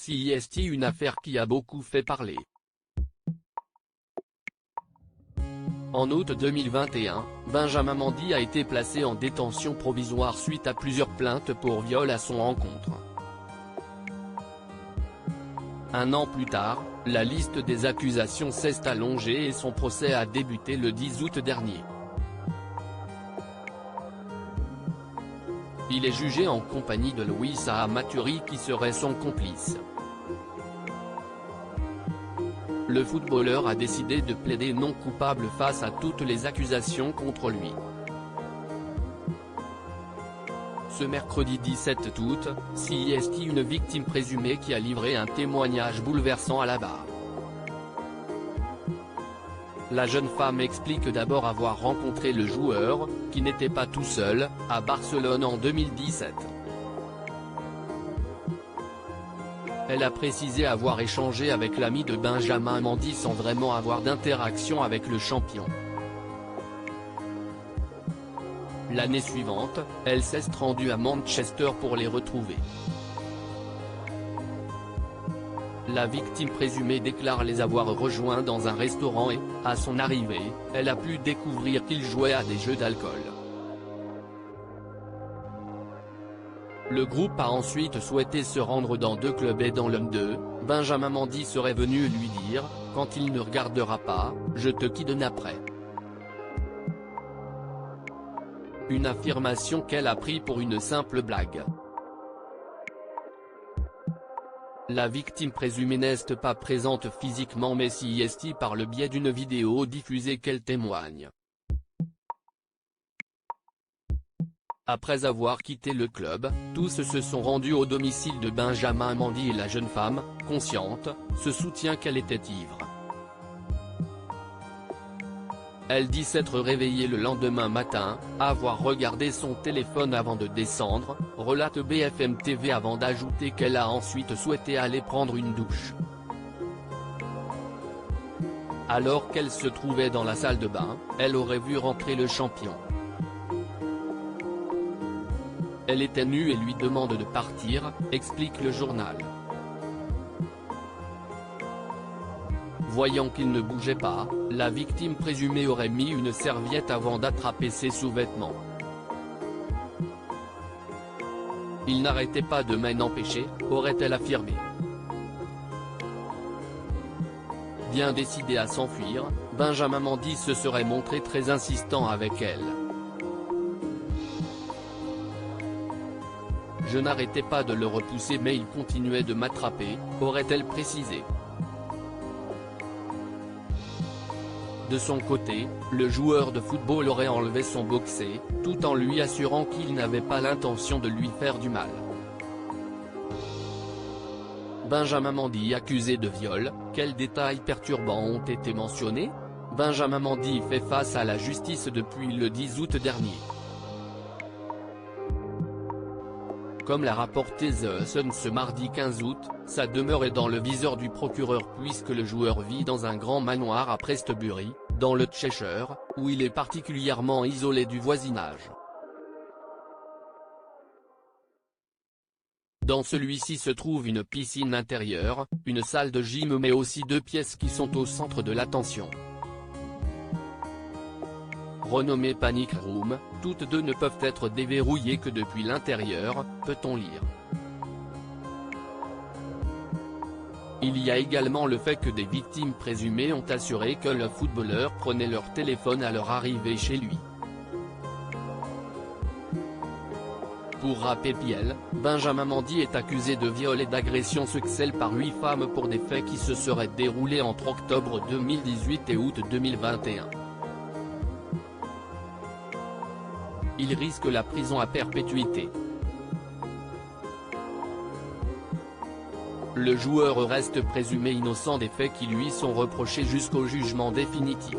CIST, une affaire qui a beaucoup fait parler. En août 2021, Benjamin Mendy a été placé en détention provisoire suite à plusieurs plaintes pour viol à son encontre. Un an plus tard, la liste des accusations s'est allongée et son procès a débuté le 10 août dernier. Il est jugé en compagnie de Louis Saha-Maturi qui serait son complice. Le footballeur a décidé de plaider non coupable face à toutes les accusations contre lui. Ce mercredi 17 août, CIST, une victime présumée qui a livré un témoignage bouleversant à la barre. La jeune femme explique d'abord avoir rencontré le joueur, qui n'était pas tout seul, à Barcelone en 2017. Elle a précisé avoir échangé avec l'ami de Benjamin Mendy sans vraiment avoir d'interaction avec le champion. L'année suivante, elle s'est rendue à Manchester pour les retrouver. La victime présumée déclare les avoir rejoints dans un restaurant et, à son arrivée, elle a pu découvrir qu'ils jouaient à des jeux d'alcool. Le groupe a ensuite souhaité se rendre dans deux clubs et dans l'un d'eux, Benjamin Mendy serait venu lui dire « Quand il ne regardera pas, je te kidnapperai ». Une affirmation qu'elle a pris pour une simple blague. La victime présumée n'est pas présente physiquement mais CIST par le biais d'une vidéo diffusée qu'elle témoigne. Après avoir quitté le club, tous se sont rendus au domicile de Benjamin Mendy et la jeune femme, consciente, se soutient qu'elle était ivre. Elle dit s'être réveillée le lendemain matin, avoir regardé son téléphone avant de descendre, relate BFM TV avant d'ajouter qu'elle a ensuite souhaité aller prendre une douche. Alors qu'elle se trouvait dans la salle de bain, elle aurait vu rentrer le champion. Elle était nue et lui demande de partir, explique le journal. Voyant qu'il ne bougeait pas, la victime présumée aurait mis une serviette avant d'attraper ses sous-vêtements. Il n'arrêtait pas de m'en empêcher, aurait-elle affirmé. Bien décidé à s'enfuir, Benjamin Mendy se serait montré très insistant avec elle. Je n'arrêtais pas de le repousser mais il continuait de m'attraper, aurait-elle précisé. De son côté, le joueur de football aurait enlevé son boxer, tout en lui assurant qu'il n'avait pas l'intention de lui faire du mal. Benjamin Mendy accusé de viol, quels détails perturbants ont été mentionnés? Benjamin Mendy fait face à la justice depuis le 10 août dernier. Comme l'a rapporté The Sun ce mardi 15 août, sa demeure est dans le viseur du procureur puisque le joueur vit dans un grand manoir à Prestbury, dans le Cheshire, où il est particulièrement isolé du voisinage. Dans celui-ci se trouve une piscine intérieure, une salle de gym mais aussi deux pièces qui sont au centre de l'attention. Renommée Panic Room, toutes deux ne peuvent être déverrouillées que depuis l'intérieur, peut-on lire. Il y a également le fait que des victimes présumées ont assuré que le footballeur prenait leur téléphone à leur arrivée chez lui. Pour rappel, Benjamin Mendy est accusé de viol et d'agression sexuelle par 8 femmes pour des faits qui se seraient déroulés entre octobre 2018 et août 2021. Il risque la prison à perpétuité. Le joueur reste présumé innocent des faits qui lui sont reprochés jusqu'au jugement définitif.